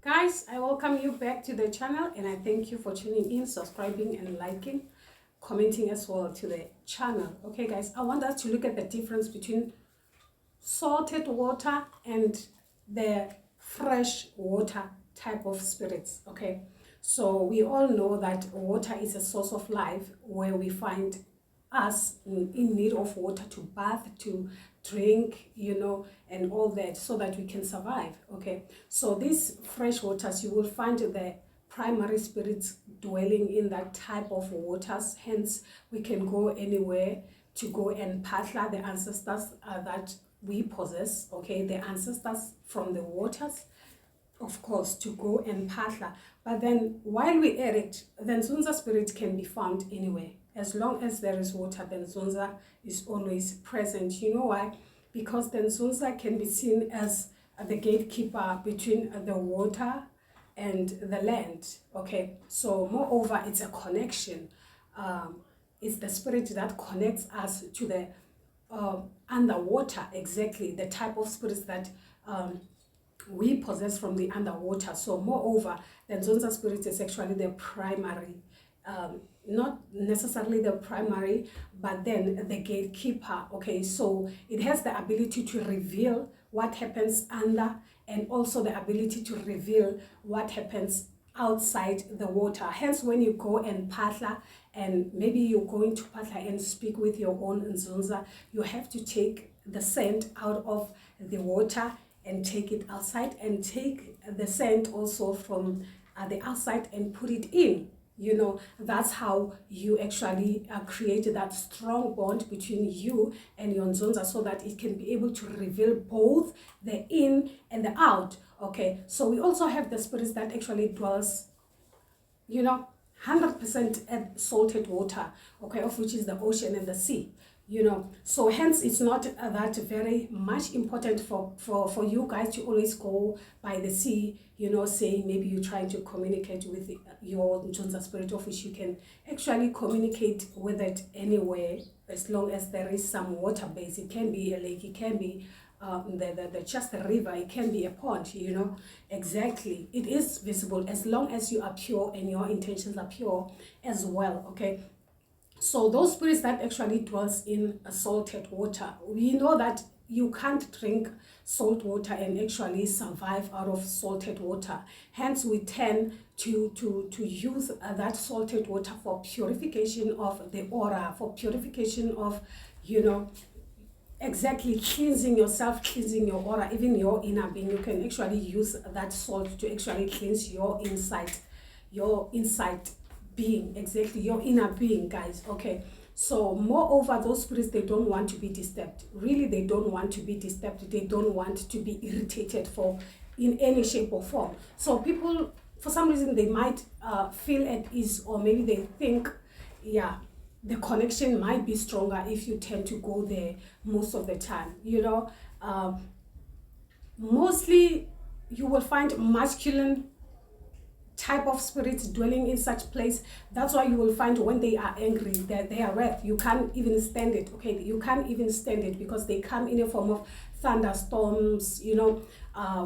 Guys, I welcome you back to the channel and I thank you for tuning in, subscribing and liking, commenting as well to the channel. Okay guys, I want us to look at the difference between salted water and the fresh water type of spirits. Okay, so we all know that water is a source of life, where we find us in need of water to bath, to drink, and all that, so that we can survive. Okay, so these fresh waters, you will find the primary spirits dwelling in that type of waters. Hence, we can go anywhere to go and patla the ancestors that we possess. Okay, the ancestors from the waters, of course, to go and patla. But then while we air it, the ndzundza spirit can be found anywhere. As long as there is water, the ndzundza is always present. You know why? Because the ndzundza can be seen as the gatekeeper between the water and the land. Okay, so moreover, it's a connection. It's the spirit that connects us to the underwater, exactly the type of spirits that we possess from the underwater. So moreover, the ndzundza spirit is actually the primary, not necessarily the primary, but then the gatekeeper. Okay, so it has the ability to reveal what happens under, and also the ability to reveal what happens outside the water. Hence, when you go and patla, and maybe you're going to patla and speak with your own ndzundza, you have to take the scent out of the water and take it outside, and take the scent also from the outside and put it in. That's how you actually create that strong bond between you and your ndzundza, so that it can be able to reveal both the in and the out. Okay, so we also have the spirits that actually dwells 100% at salted water, okay, of which is the ocean and the sea. So hence it's not that very much important for you guys to always go by the sea, saying maybe you're trying to communicate with your ndzundza spirit, of which you can actually communicate with it anywhere, as long as there is some water base. It can be a lake, it can be just a river, it can be a pond. Exactly, it is visible as long as you are pure and your intentions are pure as well. Okay, so those spirits that actually dwells in salted water, we know that you can't drink salt water and actually survive out of salted water. Hence, we tend to use that salted water for purification of the aura, for purification of, exactly, cleansing yourself, cleansing your aura, even your inner being. You can actually use that salt to actually cleanse your inside being, exactly, your inner being, guys. Okay, so moreover, those spirits, they don't want to be disturbed. Really, they don't want to be disturbed. They don't want to be irritated for in any shape or form. So people, for some reason, they might feel at ease, or maybe they think, yeah, the connection might be stronger if you tend to go there most of the time. Mostly you will find masculine type of spirits dwelling in such place. That's why you will find when they are angry, that they are wrath, you can't even stand it. Okay, you can't even stand it, because they come in a form of thunderstorms,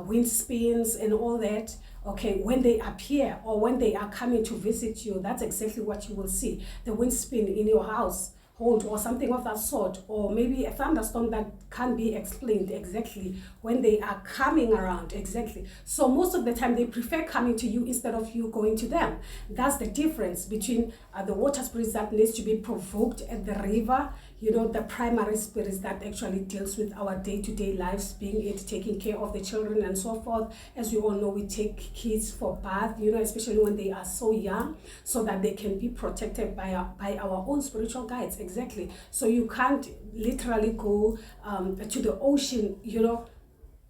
wind spins and all that. Okay, when they appear, or when they are coming to visit you, that's exactly what you will see. The wind spin in your house hold, or something of that sort, or maybe a thunderstorm that can't be explained, exactly, when they are coming around. Exactly, so most of the time they prefer coming to you instead of you going to them. That's the difference between the water spirits that needs to be provoked at the river, the primary spirits that actually deals with our day-to-day lives, being it taking care of the children and so forth. As we all know, we take kids for bath, especially when they are so young, so that they can be protected by our own spiritual guides. Exactly, so you can't literally go to the ocean,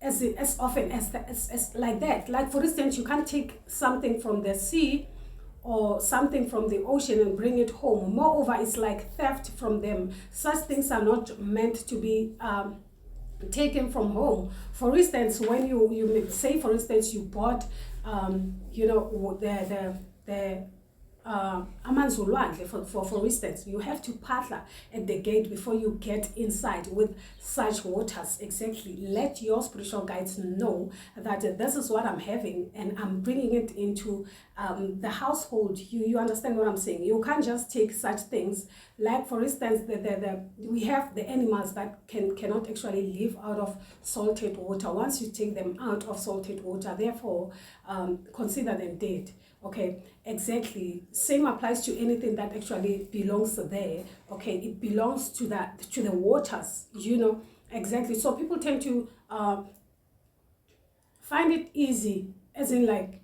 as often as like that. Like, for instance, you can't take something from the sea or something from the ocean and bring it home. Moreover, it's like theft from them. Such things are not meant to be taken from home. For instance, when you say, for instance, you bought the amanzi olwandle, for instance, you have to patla at the gate before you get inside with such waters. Exactly. Let your spiritual guides know that this is what I'm having and I'm bringing it into the household. You understand what I'm saying? You can't just take such things. Like, for instance, we have the animals that cannot actually live out of salted water. Once you take them out of salted water, therefore, consider them dead. Okay, exactly. Same applies to anything that actually belongs there. Okay, it belongs to the waters, exactly. So people tend to find it easy, as in, like,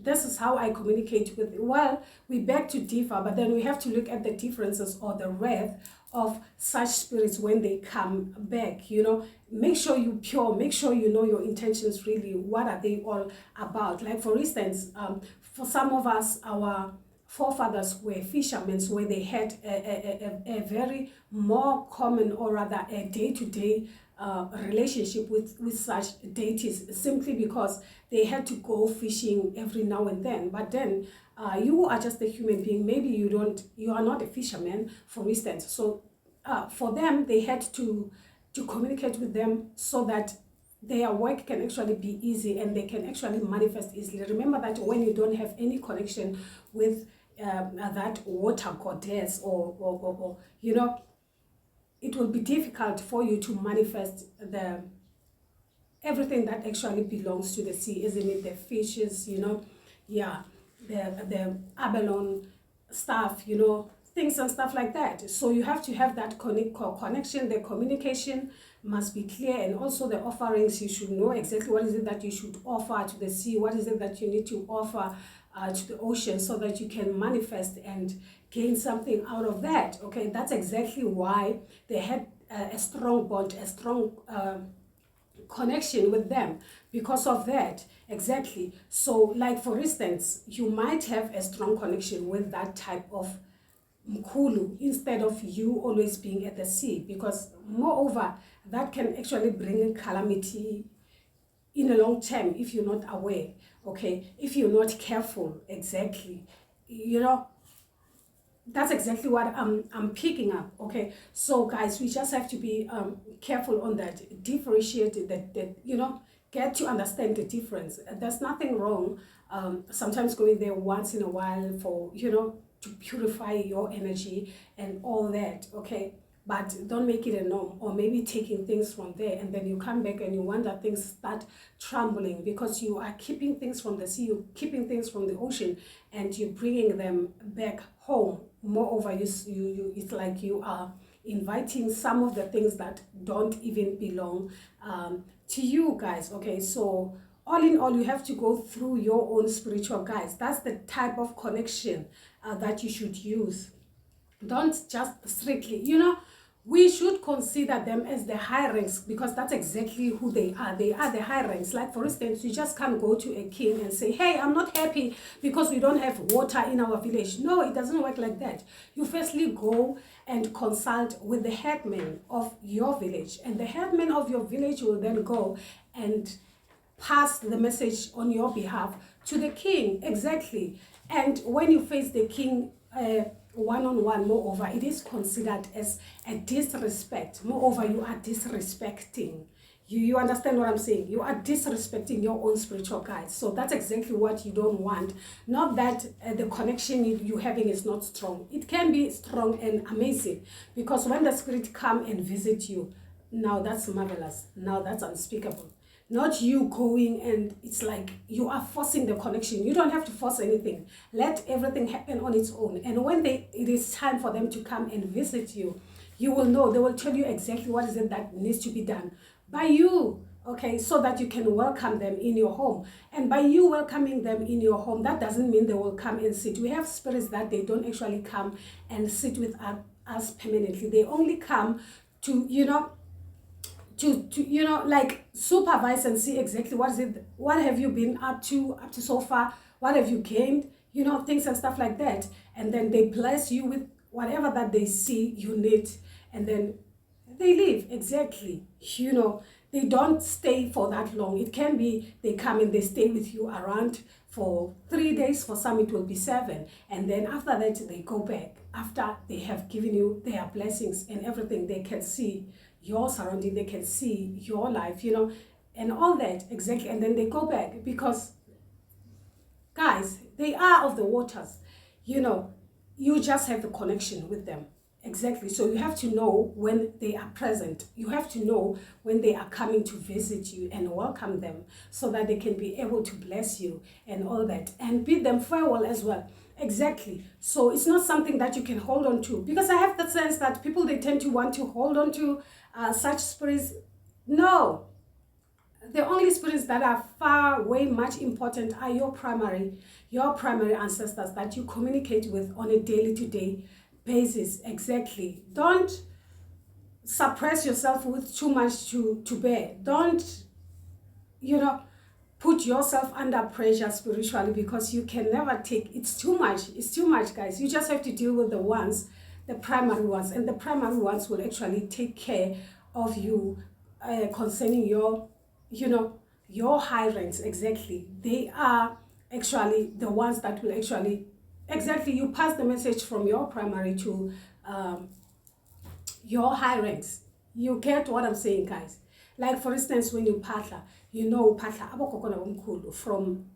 this is how I communicate with you. Well, we beg to differ, but then we have to look at the differences or the wrath of such spirits when they come back. Make sure you're pure, make sure you know your intentions really. What are they all about? Like, for instance, for some of us, our forefathers were fishermen, where they had a very more common, or rather a day-to-day relationship with such deities, simply because they had to go fishing every now and then. But then you are just a human being. Maybe you are not a fisherman, for instance. So for them, they had to communicate with them so that their work can actually be easy and they can actually manifest easily. Remember that when you don't have any connection with that water goddess, or it will be difficult for you to manifest everything that actually belongs to the sea, isn't it? The fishes, yeah, the abalone stuff, things and stuff like that. So you have to have that connection. The communication must be clear, and also the offerings, you should know exactly what is it that you should offer to the sea, what is it that you need to offer to the ocean, so that you can manifest and gain something out of that. Okay, that's exactly why they had a strong bond, a strong connection with them, because of that. Exactly. So, like, for instance, you might have a strong connection with that type of mkulu instead of you always being at the sea, because moreover, that can actually bring calamity in a long term if you're not aware. Okay, if you're not careful. Exactly. That's exactly what I'm picking up. Okay, so guys, we just have to be careful on that, differentiate that get to understand the difference. There's nothing wrong sometimes going there once in a while for to purify your energy and all that. Okay, but don't make it a norm, or maybe taking things from there and then you come back and you wonder things start trembling, because you are keeping things from the sea, you're keeping things from the ocean, and you're bringing them back home. Moreover, you it's like you are inviting some of the things that don't even belong to you guys. Okay, so all in all, you have to go through your own spiritual guides. That's the type of connection that you should use. Don't just strictly, we should consider them as the high ranks, because that's exactly who they are. They are the high ranks. Like, for instance, you just can't go to a king and say, hey, I'm not happy because we don't have water in our village. No, it doesn't work like that. You firstly go and consult with the headman of your village, and the headman of your village will then go and pass the message on your behalf to the king. Exactly. And when you face the king one-on-one, moreover, it is considered as a disrespect. Moreover, you are disrespecting. You understand what I'm saying? You are disrespecting your own spiritual guides. So that's exactly what you don't want. Not that the connection you're having is not strong. It can be strong and amazing, because when the spirit come and visit you, now that's marvelous. Now that's unspeakable. Not you going and it's like you are forcing the connection. You don't have to force anything. Let everything happen on its own. And when it is time for them to come and visit you, you will know. They will tell you exactly what is it that needs to be done by you. Okay, so that you can welcome them in your home. And by you welcoming them in your home, that doesn't mean they will come and sit. We have spirits that they don't actually come and sit with us permanently. They only come to, to like supervise and see exactly what have you been up to so far, what have you gained, things and stuff like that. And then they bless you with whatever that they see you need, and then they leave. Exactly. they don't stay for that long. It can be they come and they stay with you around for 3 days. For some it will be 7, and then after that they go back. After they have given you their blessings and everything, they can see your surrounding, they can see your life, you know, and all that. Exactly. And then they go back, because guys, they are of the waters, you know. You just have the connection with them. Exactly. So you have to know when they are present. You have to know when they are coming to visit you and welcome them, so that they can be able to bless you and all that, and bid them farewell as well. Exactly. So it's not something that you can hold on to, because I have the sense that people, they tend to want to hold on to such spirits. No, the only spirits that are far way much important are your primary ancestors that you communicate with on a daily to day basis. Exactly. Don't suppress yourself with too much to bear. Don't, you know, put yourself under pressure spiritually, because you can never take, it's too much. It's too much, guys. You just have to deal with the primary ones, and the primary ones will actually take care of you concerning your, you know, your high ranks. Exactly. They are actually the ones that will actually, exactly, you pass the message from your primary to your high ranks. You get what I'm saying, guys? Like, for instance, when you patla, you know, patla abokokona bomkhulu from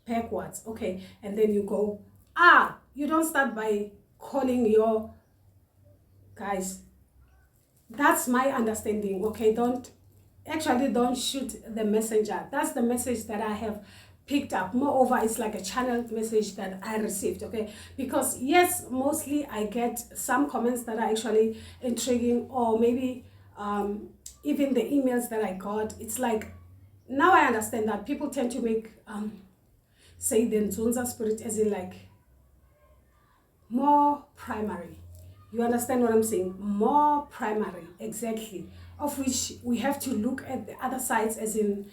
backwards, okay? And then you go, you don't start by calling your, guys, that's my understanding, okay? Don't shoot the messenger. That's the message that I have picked up. Moreover, it's like a channeled message that I received, okay? Because yes, mostly I get some comments that are actually intriguing, or maybe even the emails that I got. It's like, now I understand that people tend to make say the ndzundza spirit as in like more primary. You understand what I'm saying? More primary. Exactly. Of which we have to look at the other sides, as in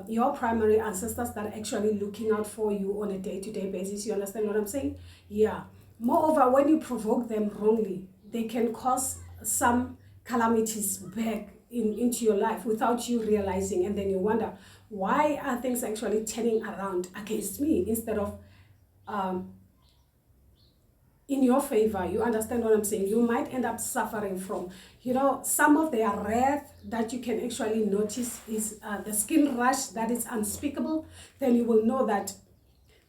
your primary ancestors that are actually looking out for you on a day-to-day basis. You understand what I'm saying? Yeah. Moreover, when you provoke them wrongly, they can cause some calamities back into your life without you realizing, and then you wonder, why are things actually turning around against me instead of in your favor? You understand what I'm saying? You might end up suffering from, you know, some of their wrath that you can actually notice is the skin rush that is unspeakable. Then you will know that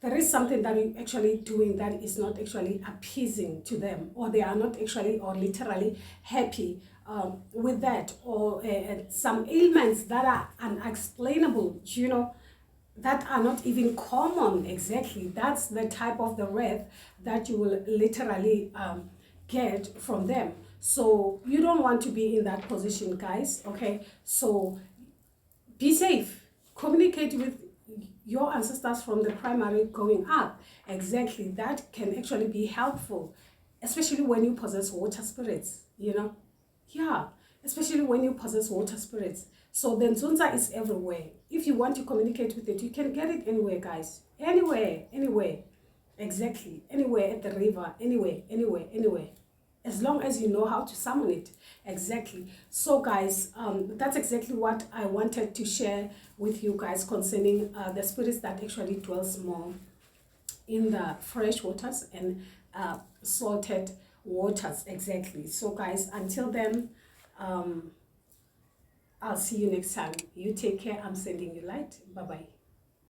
there is something that you're actually doing that is not actually appeasing to them, or they are not actually or literally happy with that, or some ailments that are unexplainable, you know, that are not even common. Exactly. That's the type of the wrath that you will literally get from them. So you don't want to be in that position, guys. Okay, so be safe. Communicate with your ancestors from the primary going up. Exactly. That can actually be helpful, especially when you possess water spirits, you know. Yeah, especially when you possess water spirits. So the ndzundza is everywhere. If you want to communicate with it, you can get it anywhere, guys. Anywhere, anywhere. Exactly. Anywhere at the river, anywhere, anywhere, anywhere. As long as you know how to summon it. Exactly. So guys, that's exactly what I wanted to share with you guys concerning the spirits that actually dwells more in the fresh waters and salted waters. Exactly. So guys, until then, I'll see you next time. You take care. I'm sending you light. Bye bye.